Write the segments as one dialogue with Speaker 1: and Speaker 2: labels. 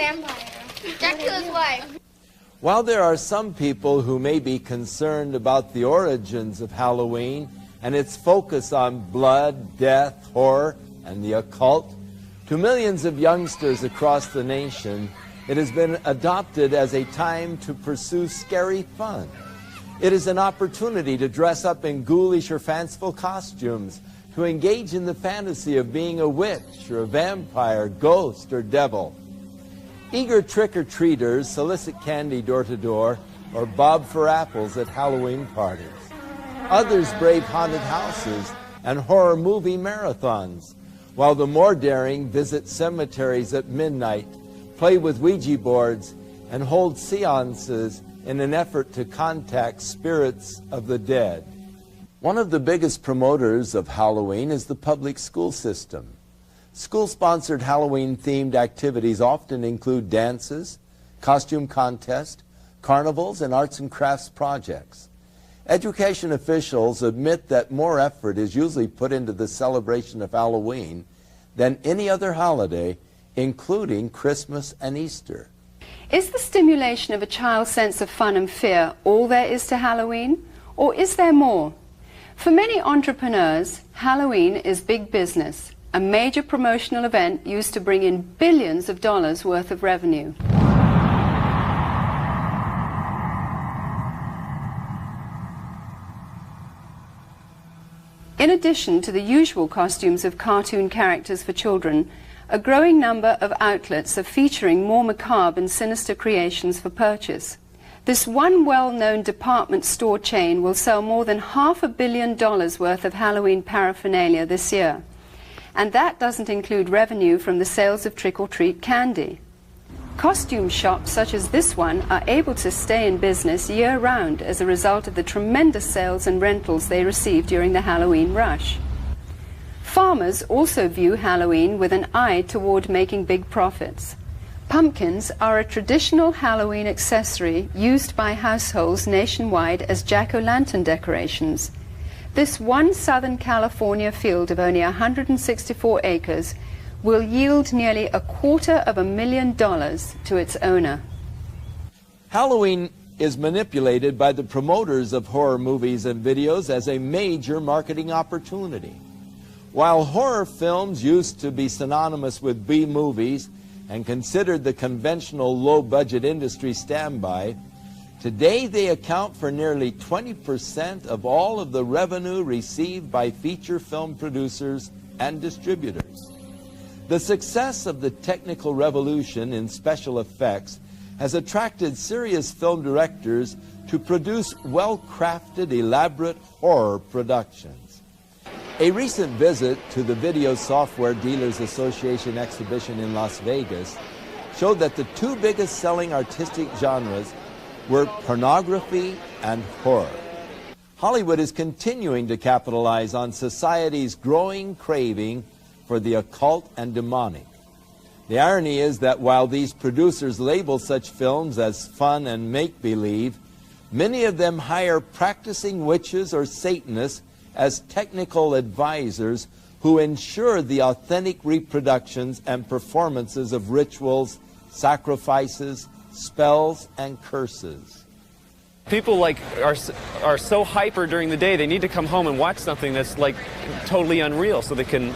Speaker 1: vampire. Jack killed his wife.
Speaker 2: While there are some people who may be concerned about the origins of Halloween and its focus on blood, death, horror, and the occult, to millions of youngsters across the nation, it has been adopted as a time to pursue scary fun. It is an opportunity to dress up in ghoulish or fanciful costumes, to engage in the fantasy of being a witch or a vampire, ghost, or devil. Eager trick-or-treaters solicit candy door to door or bob for apples at Halloween parties. Others brave haunted houses and horror movie marathons, while the more daring visit cemeteries at midnight, play with Ouija boards, and hold seances in an effort to contact spirits of the dead. One of the biggest promoters of Halloween is the public school system. School-sponsored Halloween-themed activities often include dances, costume contests, carnivals, and arts and crafts projects. Education officials admit that more effort is usually put into the celebration of Halloween than any other holiday, including Christmas and Easter.
Speaker 3: Is the stimulation of a child's sense of fun and fear all there is to Halloween, or is there more? For many entrepreneurs, Halloween is big business, a major promotional event used to bring in billions of dollars worth of revenue. In addition to the usual costumes of cartoon characters for children, a growing number of outlets are featuring more macabre and sinister creations for purchase. This one well-known department store chain will sell more than $500 million worth of Halloween paraphernalia this year. And that doesn't include revenue from the sales of trick-or-treat candy. Costume shops such as this one are able to stay in business year-round as a result of the tremendous sales and rentals they receive during the Halloween rush. Farmers also view Halloween with an eye toward making big profits. Pumpkins are a traditional Halloween accessory used by households nationwide as jack-o'-lantern decorations. This one Southern California field of only 164 acres will yield nearly $250,000 to its owner.
Speaker 2: Halloween is manipulated by the promoters of horror movies and videos as a major marketing opportunity. While horror films used to be synonymous with B-movies and considered the conventional low-budget industry standby, today they account for nearly 20% of all of the revenue received by feature film producers and distributors. The success of the technical revolution in special effects has attracted serious film directors to produce well-crafted, elaborate horror productions. A recent visit to the Video Software Dealers Association exhibition in Las Vegas showed that the two biggest selling artistic genres were pornography and horror. Hollywood is continuing to capitalize on society's growing craving for the occult and demonic. The irony is that while these producers label such films as fun and make-believe, many of them hire practicing witches or Satanists as technical advisors who ensure the authentic reproductions and performances of rituals, sacrifices, spells, and curses.
Speaker 4: People are so hyper during the day, they need to come home and watch something that's totally unreal so they can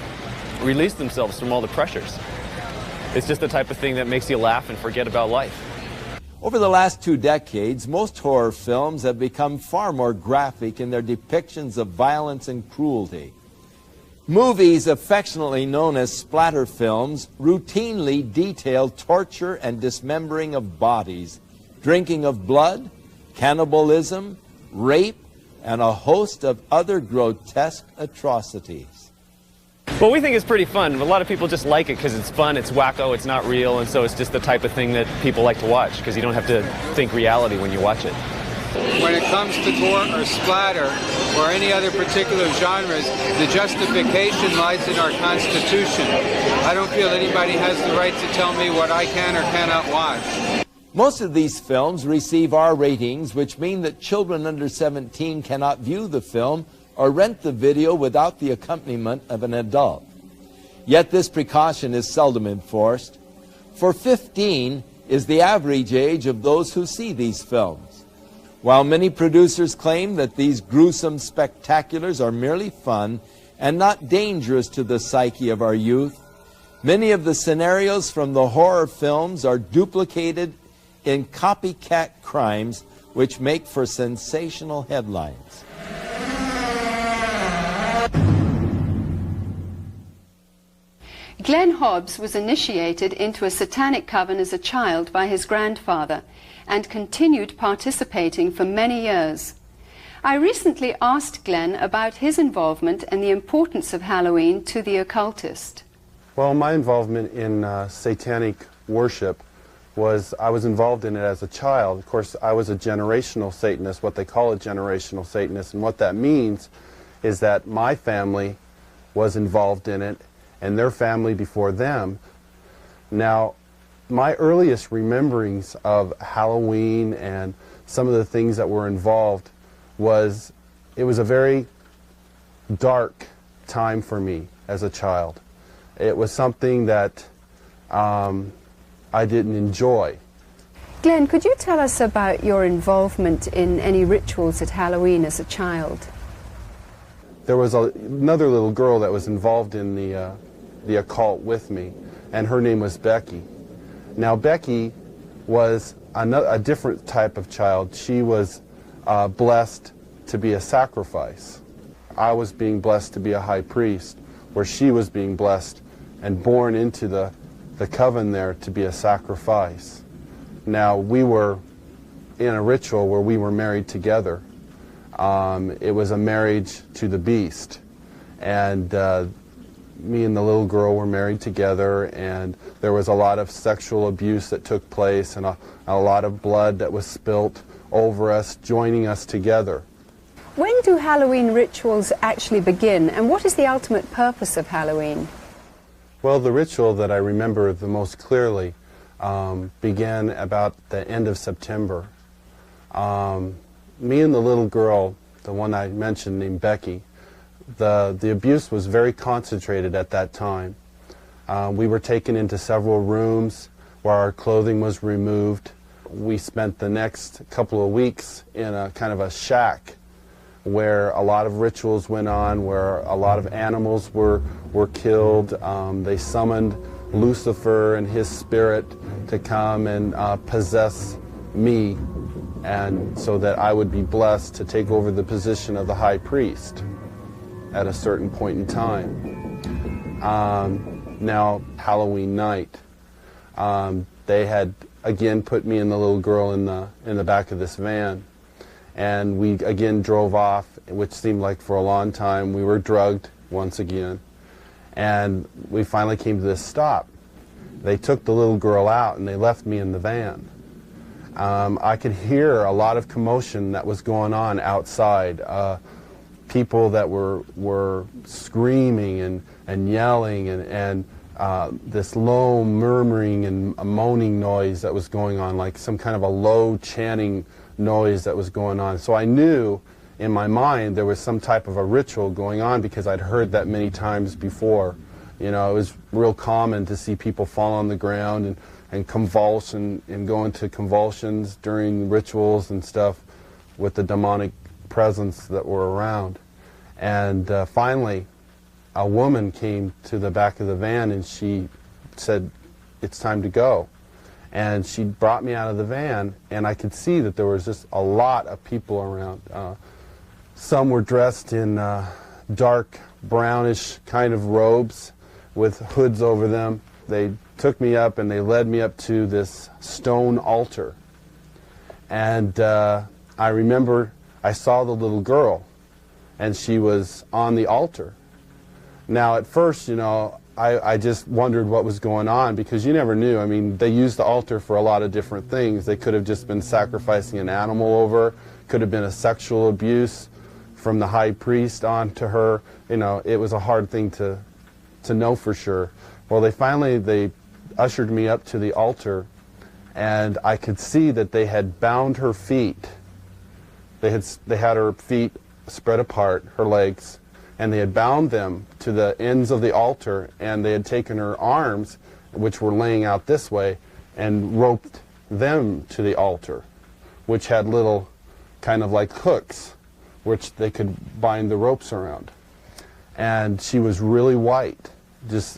Speaker 4: release themselves from all the pressures. It's just the type of thing that makes you laugh and forget about life.
Speaker 2: Over the last 2 decades, most horror films have become far more graphic in their depictions of violence and cruelty. Movies affectionately known as splatter films routinely detail torture and dismembering of bodies, drinking of blood, cannibalism, rape, and a host of other grotesque atrocities.
Speaker 4: Well, we think it's pretty fun. A lot of people just like it because it's fun, it's wacko, it's not real, and so it's just the type of thing that people like to watch because you don't have to think reality when you watch it.
Speaker 5: When it comes to gore or splatter or any other particular genres, the justification lies in our Constitution. I don't feel anybody has the right to tell me what I can or cannot watch.
Speaker 2: Most of these films receive R ratings, which mean that children under 17 cannot view the film or rent the video without the accompaniment of an adult. Yet this precaution is seldom enforced. for 15 is the average age of those who see these films. While many producers claim that these gruesome spectaculars are merely fun and not dangerous to the psyche of our youth, many of the scenarios from the horror films are duplicated in copycat crimes which make for sensational headlines.
Speaker 3: Glenn Hobbs was initiated into a satanic coven as a child by his grandfather and continued participating for many years. I recently asked Glenn about his involvement and the importance of Halloween to the occultist.
Speaker 6: Well, my involvement in satanic worship was, I was involved in it as a child. Of course, I was a generational Satanist, what they call a generational Satanist, and what that means is that my family was involved in it and their family before them. Now, my earliest rememberings of Halloween and some of the things that were involved was, it was a very dark time for me as a child. It was something that I didn't enjoy.
Speaker 3: Glenn, could you tell us about your involvement in any rituals at Halloween as a child?
Speaker 6: There was another little girl that was involved in the occult with me, and her name was Becky. Now, Becky was a different type of child. She was blessed to be a sacrifice. I was being blessed to be a high priest, where she was being blessed and born into the coven there to be a sacrifice. Now, we were in a ritual where we were married together. It was a marriage to the beast, and me and the little girl were married together, and there was a lot of sexual abuse that took place and a lot of blood that was spilt over us, joining us together.
Speaker 3: When do Halloween rituals actually begin, and what is the ultimate purpose of Halloween?
Speaker 6: Well, the ritual that I remember the most clearly began about the end of September. Me and the little girl, the one I mentioned named Becky, the abuse was very concentrated at that time. We were taken into several rooms where our clothing was removed. We spent the next couple of weeks in a kind of a shack where a lot of rituals went on, where a lot of animals were killed. They summoned Lucifer and his spirit to come and possess me, and so that I would be blessed to take over the position of the high priest at a certain point in time. Now, Halloween night, they had again put me and the little girl in the back of this van, and we again drove off, which seemed like for a long time. We were drugged once again, and we finally came to this stop. They took the little girl out and they left me in the van. I could hear a lot of commotion that was going on outside. People that were screaming and yelling, and this low murmuring and moaning noise that was going on, like some kind of a low chanting noise that was going on. So I knew in my mind there was some type of a ritual going on, because I'd heard that many times before. You know, it was real common to see people fall on the ground and convulse and go into convulsions during rituals and stuff with the demonic presence that were around. And finally, a woman came to the back of the van and she said, "It's time to go." And she brought me out of the van, and I could see that there was just a lot of people around. Some were dressed in dark brownish kind of robes with hoods over them. They took me up and they led me up to this stone altar. And I remember I saw the little girl, and she was on the altar. Now, at first, you know, I just wondered what was going on, because you never knew. I mean, they used the altar for a lot of different things. They could have just been sacrificing an animal over, could have been a sexual abuse from the high priest onto her. You know, it was a hard thing to know for sure. Well, they ushered me up to the altar, and I could see that they had bound her feet. They had her feet spread apart, her legs, and they had bound them to the ends of the altar, and they had taken her arms which were laying out this way, and roped them to the altar, which had little kind of like hooks, which they could bind the ropes around. And she was really white.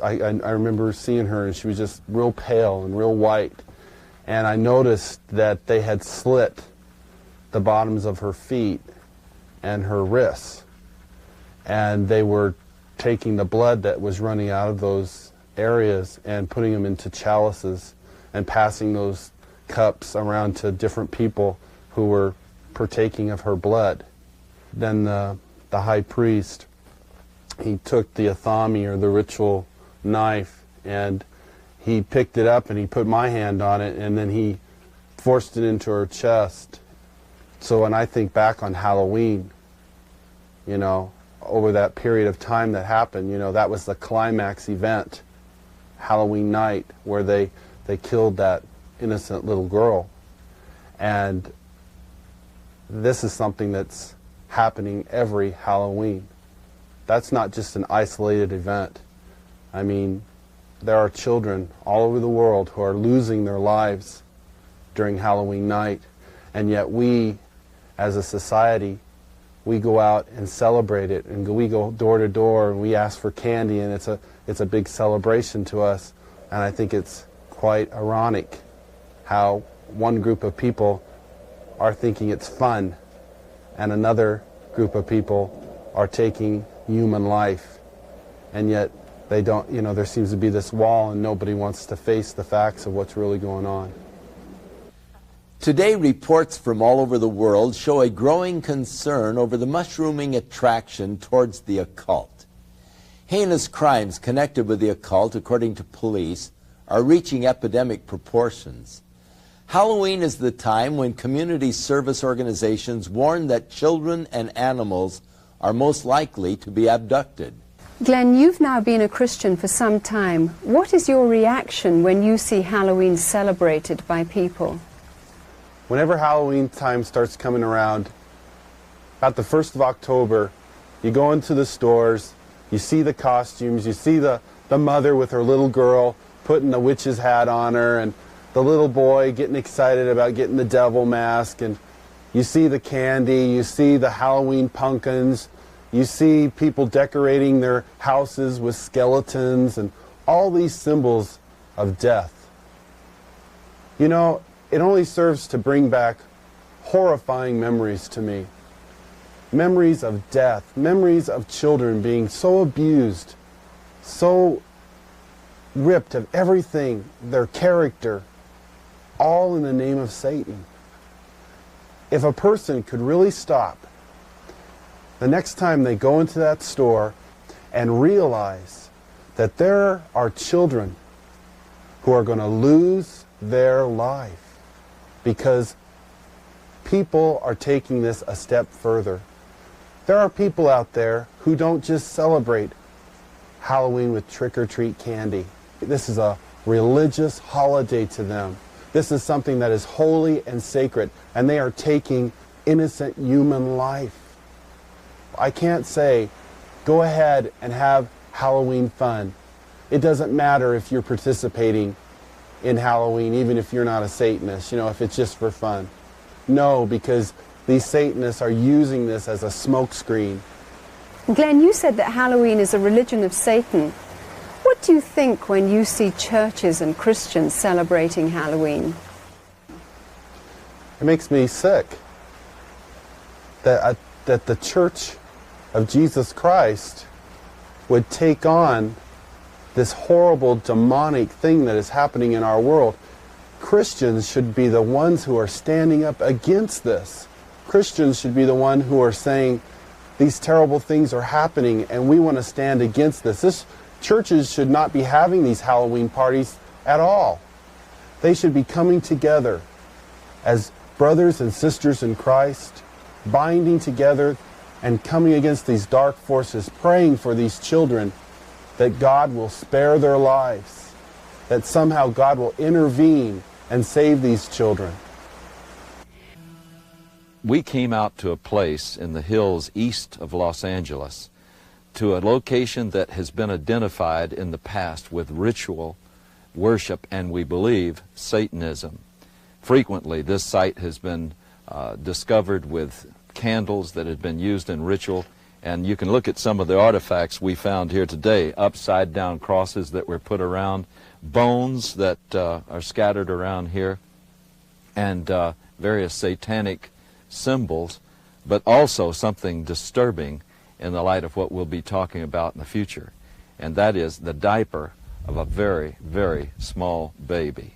Speaker 6: I remember seeing her, and she was just real pale and real white. And I noticed that they had slit the bottoms of her feet and her wrists. And they were taking the blood that was running out of those areas and putting them into chalices and passing those cups around to different people who were partaking of her blood. Then the high priest, he took the athami, or the ritual knife, and he picked it up and he put my hand on it, and then he forced it into her chest. So when I think back on Halloween, you know, over that period of time that happened, you know, that was the climax event, Halloween night, where they killed that innocent little girl. And this is something that's happening every Halloween. That's not just an isolated event. I mean, there are children all over the world who are losing their lives during Halloween night, and yet we, as a society, we go out and celebrate it, and we go door to door and we ask for candy, and it's a big celebration to us. And I think it's quite ironic how one group of people are thinking it's fun and another group of people are taking human life, and yet they don't, you know, there seems to be this wall and nobody wants to face the facts of what's really going on.
Speaker 2: Today, reports from all over the world show a growing concern over the mushrooming attraction towards the occult. Heinous crimes connected with the occult, according to police, are reaching epidemic proportions. Halloween is the time when community service organizations warn that children and animals are most likely to be abducted.
Speaker 3: Glenn, you've now been a Christian for some time. What is your reaction when you see Halloween celebrated by people?
Speaker 6: Whenever Halloween time starts coming around, about the 1st of October, you go into the stores, you see the costumes, you see the mother with her little girl putting the witch's hat on her, and the little boy getting excited about getting the devil mask, and you see the candy, you see the Halloween pumpkins, you see people decorating their houses with skeletons and all these symbols of death. You know, it only serves to bring back horrifying memories to me. Memories of death, memories of children being so abused, so ripped of everything, their character, all in the name of Satan. If a person could really stop the next time they go into that store and realize that there are children who are going to lose their life because people are taking this a step further. There are people out there who don't just celebrate Halloween with trick-or-treat candy. This is a religious holiday to them. This is something that is holy and sacred, and they are taking innocent human life. I can't say, go ahead and have Halloween fun. It doesn't matter if you're participating in Halloween, even if you're not a Satanist, you know, if it's just for fun. No, because these Satanists are using this as a smokescreen.
Speaker 3: Glenn, you said that Halloween is a religion of Satan. What do you think when you see churches and Christians celebrating Halloween?
Speaker 6: It makes me sick that the Church of Jesus Christ would take on this horrible demonic thing that is happening in our world. Christians should be the ones who are standing up against this. Christians should be the ones who are saying these terrible things are happening and we want to stand against this. Churches should not be having these Halloween parties at all. They should be coming together as brothers and sisters in Christ, binding together and coming against these dark forces, praying for these children that God will spare their lives, that somehow God will intervene and save these children.
Speaker 7: We came out to a place in the hills east of Los Angeles, to a location that has been identified in the past with ritual worship and, we believe, Satanism. Frequently, this site has been discovered with candles that had been used in ritual, and you can look at some of the artifacts we found here today, upside-down crosses that were put around, bones that are scattered around here, and various satanic symbols, but also something disturbing in the light of what we'll be talking about in the future, and that is the diaper of a very, very small baby.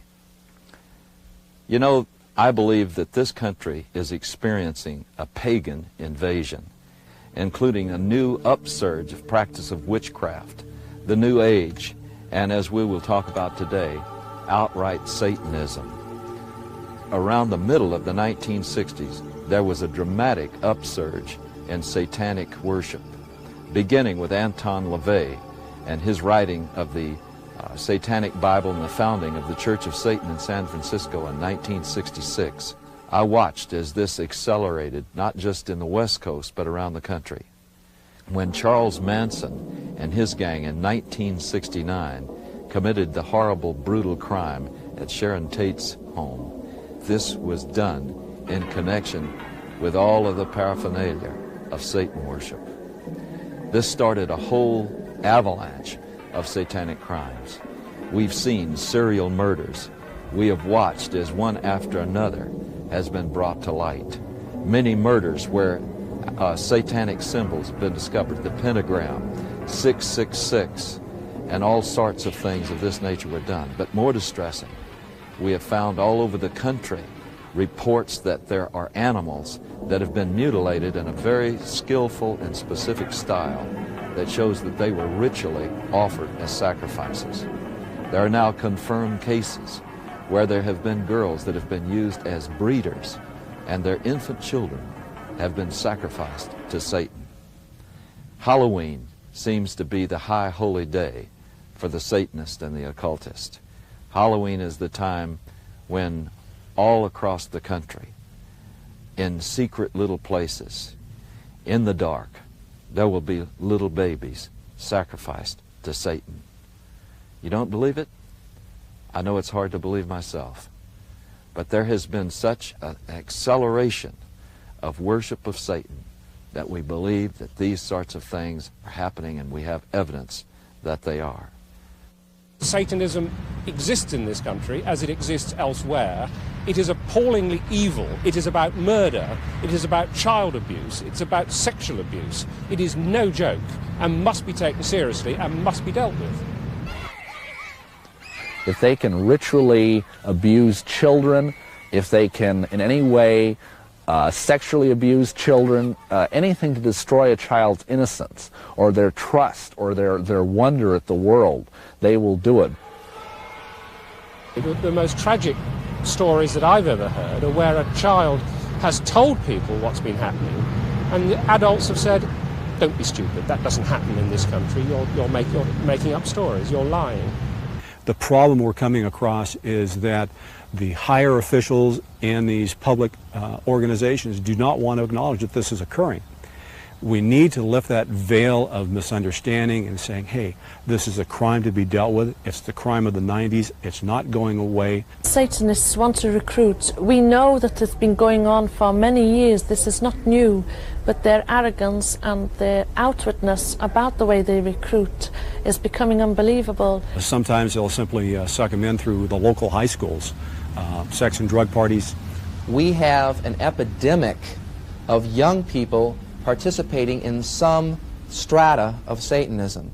Speaker 7: You know, I believe that this country is experiencing a pagan invasion, including a new upsurge of practice of witchcraft, the New Age, and as we will talk about today, outright Satanism. Around the middle of the 1960s, there was a dramatic upsurge in satanic worship, beginning with Anton LaVey and his writing of the Satanic Bible and the founding of the Church of Satan in San Francisco in 1966. I watched as this accelerated, not just in the West Coast, but around the country. When Charles Manson and his gang in 1969 committed the horrible, brutal crime at Sharon Tate's home, this was done in connection with all of the paraphernalia of Satan worship. This started a whole avalanche of satanic crimes. We've seen serial murders. We have watched as one after another has been brought to light. Many murders where satanic symbols have been discovered, the pentagram, 666, and all sorts of things of this nature were done. But more distressing, we have found all over the country reports that there are animals that have been mutilated in a very skillful and specific style that shows that they were ritually offered as sacrifices. There are now confirmed cases where there have been girls that have been used as breeders, and their infant children have been sacrificed to Satan. Halloween seems to be the high holy day for the Satanist and the occultist. Halloween is the time when all across the country, in secret little places, in the dark, there will be little babies sacrificed to Satan. You don't believe it? I know it's hard to believe myself. But there has been such an acceleration of worship of Satan that we believe that these sorts of things are happening, and we have evidence that they are.
Speaker 8: Satanism exists in this country as it exists elsewhere. It is appallingly evil. It is about murder. It is about child abuse. It's about sexual abuse. It is no joke and must be taken seriously and must be dealt with.
Speaker 9: If they can ritually abuse children, if they can in any way sexually abuse children, anything to destroy a child's innocence or their trust or their wonder at the world, they will do it.
Speaker 8: The most tragic stories that I've ever heard are where a child has told people what's been happening, and the adults have said, don't be stupid, that doesn't happen in this country, you're making up stories, you're lying.
Speaker 10: The problem we're coming across is that the higher officials and these public organizations do not want to acknowledge that this is occurring. We need to lift that veil of misunderstanding and saying, hey, this is a crime to be dealt with. It's the crime of the 90s. It's not going away.
Speaker 11: Satanists want to recruit. We know that it's been going on for many years. This is not new, but their arrogance and their outwardness about the way they recruit is becoming unbelievable.
Speaker 10: Sometimes they'll simply suck them in through the local high schools, sex and drug parties.
Speaker 12: We have an epidemic of young people participating in some strata of Satanism.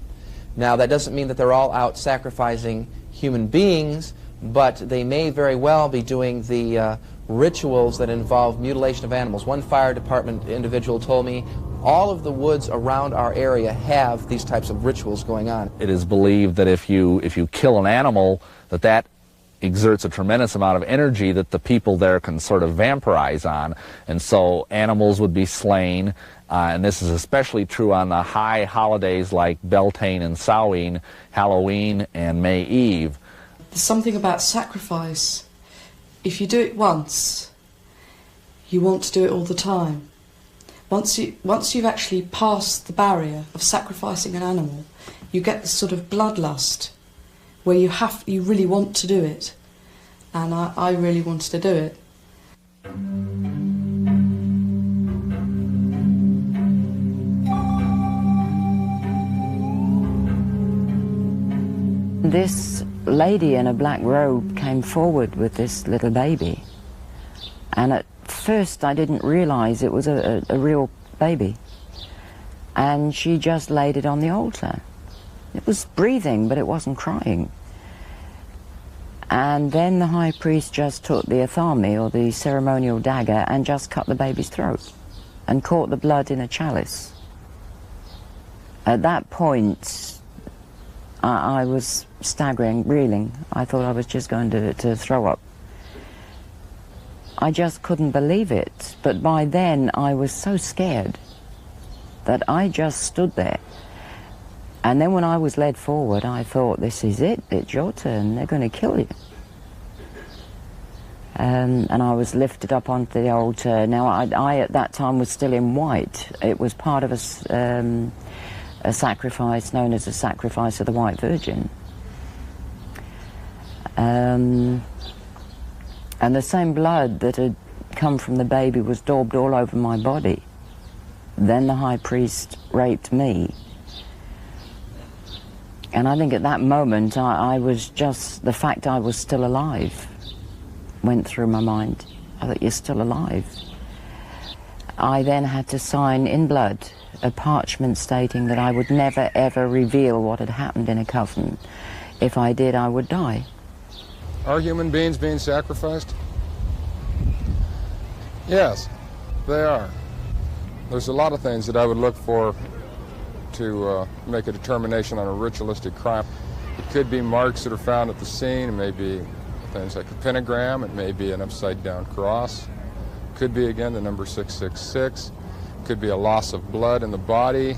Speaker 12: Now, that doesn't mean that they're all out sacrificing human beings, but they may very well be doing the rituals that involve mutilation of animals. One fire department individual told me all of the woods around our area have these types of rituals going on.
Speaker 9: It is believed that if you kill an animal, that exerts a tremendous amount of energy that the people there can sort of vampirize on, and so animals would be slain, and this is especially true on the high holidays like Beltane and Samhain, Halloween and May Eve.
Speaker 13: There's something about sacrifice. If you do it once, you want to do it all the time. Once you've actually passed the barrier of sacrificing an animal, you get this sort of bloodlust where you really want to do it. And I really wanted to do it.
Speaker 14: This lady in a black robe came forward with this little baby. And at first I didn't realize it was a real baby. And she just laid it on the altar. It was breathing, but it wasn't crying. And then the high priest just took the athame, or the ceremonial dagger, and just cut the baby's throat and caught the blood in a chalice. At that point, I was staggering, reeling. I thought I was just going to throw up. I just couldn't believe it. But by then, I was so scared that I just stood there. And then when I was led forward, I thought, this is it. It's your turn. They're going to kill you. And I was lifted up onto the altar. Now, I at that time was still in white. It was part of a sacrifice known as the Sacrifice of the White Virgin. And the same blood that had come from the baby was daubed all over my body. Then the high priest raped me. And I think at that moment, I was just, the fact I was still alive went through my mind. I thought, you're still alive. I then had to sign in blood a parchment stating that I would never, ever reveal what had happened in a coven. If I did, I would die.
Speaker 15: Are human beings being sacrificed? Yes, they are. There's a lot of things that I would look for to make a determination on a ritualistic crime. It could be marks that are found at the scene. It may be things like a pentagram. It may be an upside-down cross. It could be, again, the number 666. It could be a loss of blood in the body,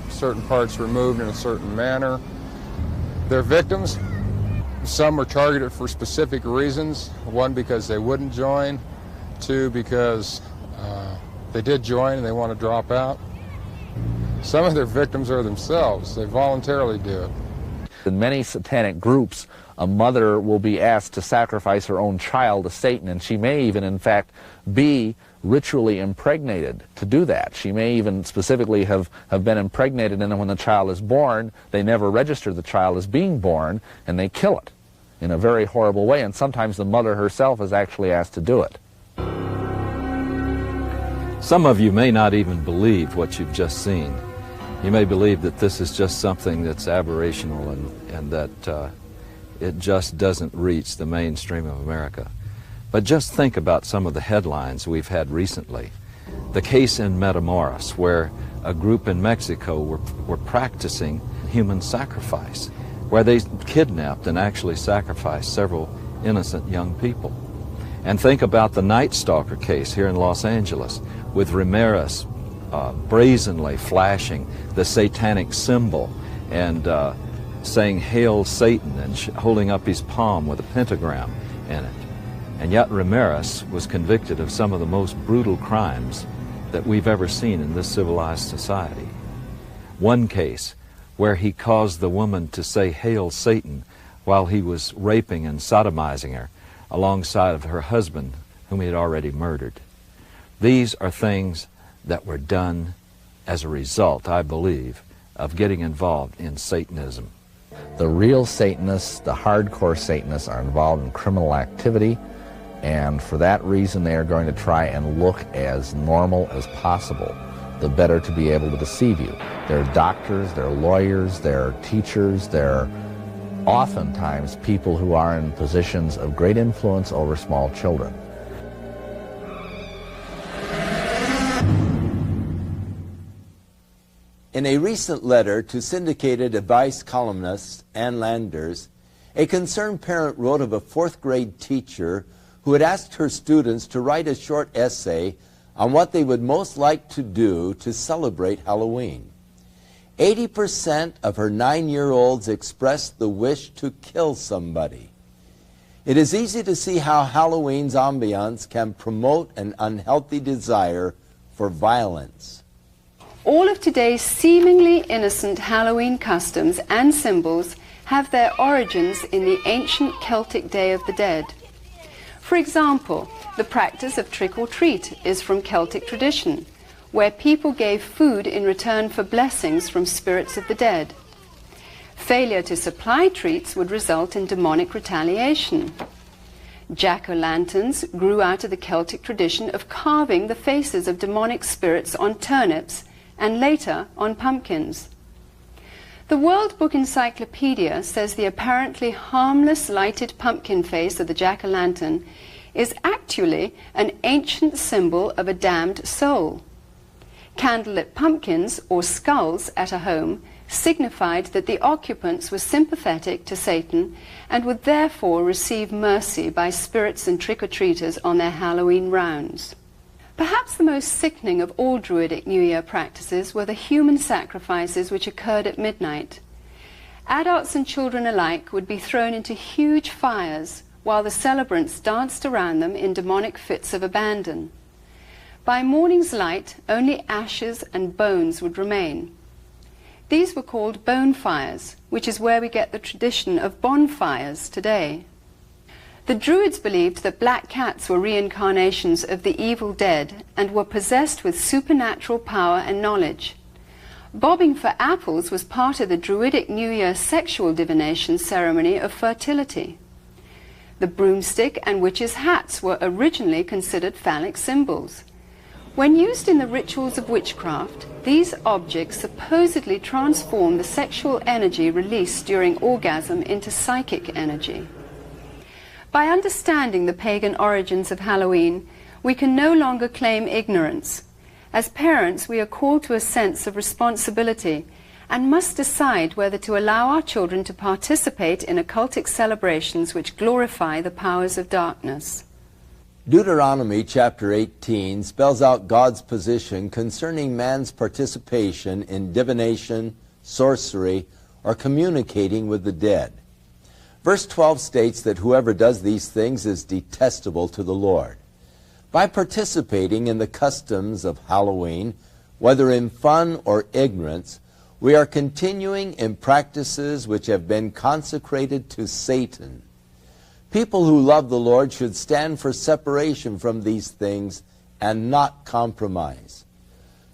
Speaker 15: certain parts removed in a certain manner. They're victims. Some were targeted for specific reasons. One, because they wouldn't join. Two, because they did join and they want to drop out. Some of their victims are themselves. They voluntarily do it.
Speaker 9: In many satanic groups, a mother will be asked to sacrifice her own child to Satan, and she may even, in fact, be ritually impregnated to do that. She may even specifically have been impregnated, and then when the child is born, they never register the child as being born, and they kill it in a very horrible way, and sometimes the mother herself is actually asked to do it.
Speaker 7: Some of you may not even believe what you've just seen. You may believe that this is just something that's aberrational and that it just doesn't reach the mainstream of America. But just think about some of the headlines we've had recently. The case in Matamoros, where a group in Mexico were practicing human sacrifice, where they kidnapped and actually sacrificed several innocent young people. And think about the Night Stalker case here in Los Angeles, with Ramirez brazenly flashing the satanic symbol and saying, "Hail Satan," and holding up his palm with a pentagram in it. And yet Ramirez was convicted of some of the most brutal crimes that we've ever seen in this civilized society. One case where he caused the woman to say, "Hail Satan," while he was raping and sodomizing her alongside of her husband, whom he had already murdered. These are things that were done as a result, I believe, of getting involved in Satanism.
Speaker 9: The real Satanists, the hardcore Satanists, are involved in criminal activity, and for that reason they are going to try and look as normal as possible, the better to be able to deceive you. They're doctors, they're lawyers, they're teachers, they're oftentimes people who are in positions of great influence over small children.
Speaker 2: In a recent letter to syndicated advice columnist Ann Landers, a concerned parent wrote of a fourth-grade teacher who had asked her students to write a short essay on what they would most like to do to celebrate Halloween. 80% of her 9-year-olds expressed the wish to kill somebody. It is easy to see how Halloween's ambiance can promote an unhealthy desire for violence.
Speaker 3: All of today's seemingly innocent Halloween customs and symbols have their origins in the ancient Celtic Day of the Dead. For example, the practice of trick or treat is from Celtic tradition, where people gave food in return for blessings from spirits of the dead. Failure to supply treats would result in demonic retaliation. Jack-o'-lanterns grew out of the Celtic tradition of carving the faces of demonic spirits on turnips and later on pumpkins. The World Book Encyclopedia says the apparently harmless lighted pumpkin face of the jack-o'-lantern is actually an ancient symbol of a damned soul. Candlelit pumpkins, or skulls, at a home signified that the occupants were sympathetic to Satan and would therefore receive mercy by spirits and trick-or-treaters on their Halloween rounds. Perhaps the most sickening of all Druidic New Year practices were the human sacrifices which occurred at midnight. Adults and children alike would be thrown into huge fires while the celebrants danced around them in demonic fits of abandon. By morning's light, only ashes and bones would remain. These were called bone fires, which is where we get the tradition of bonfires today. The Druids believed that black cats were reincarnations of the evil dead and were possessed with supernatural power and knowledge. Bobbing for apples was part of the Druidic New Year sexual divination ceremony of fertility. The broomstick and witches' hats were originally considered phallic symbols. When used in the rituals of witchcraft, these objects supposedly transform the sexual energy released during orgasm into psychic energy. By understanding the pagan origins of Halloween, we can no longer claim ignorance. As parents, we are called to a sense of responsibility and must decide whether to allow our children to participate in occultic celebrations which glorify the powers of darkness.
Speaker 2: Deuteronomy chapter 18 spells out God's position concerning man's participation in divination, sorcery, or communicating with the dead. Verse 12 states that whoever does these things is detestable to the Lord. By participating in the customs of Halloween, whether in fun or ignorance, we are continuing in practices which have been consecrated to Satan. People who love the Lord should stand for separation from these things and not compromise.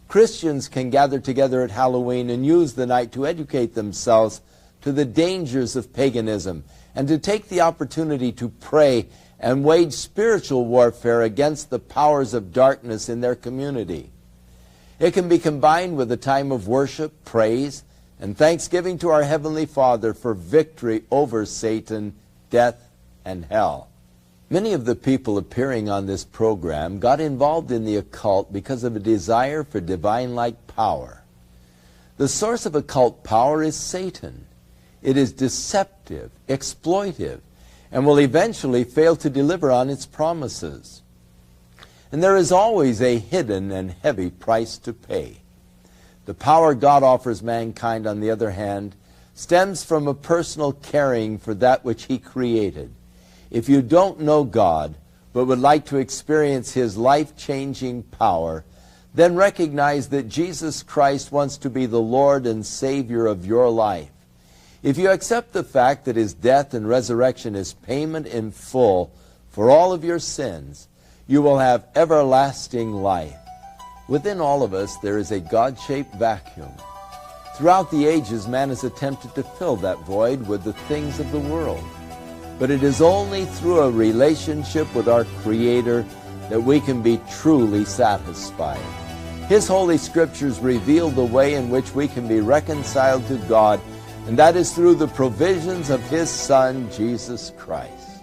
Speaker 2: Christians can gather together at Halloween and use the night to educate themselves to the dangers of paganism and to take the opportunity to pray and wage spiritual warfare against the powers of darkness in their community. It can be combined with a time of worship, praise, and thanksgiving to our Heavenly Father for victory over Satan, death, and hell. Many of the people appearing on this program got involved in the occult because of a desire for divine-like power. The source of occult power is Satan. It is deceptive, exploitive, and will eventually fail to deliver on its promises. And there is always a hidden and heavy price to pay. The power God offers mankind, on the other hand, stems from a personal caring for that which He created. If you don't know God, but would like to experience His life-changing power, then recognize that Jesus Christ wants to be the Lord and Savior of your life. If you accept the fact that His death and resurrection is payment in full for all of your sins, you will have everlasting life. Within all of us, there is a God-shaped vacuum. Throughout the ages, man has attempted to fill that void with the things of the world. But it is only through a relationship with our Creator that we can be truly satisfied. His Holy Scriptures reveal the way in which we can be reconciled to God, and that is through the provisions of His Son, Jesus Christ.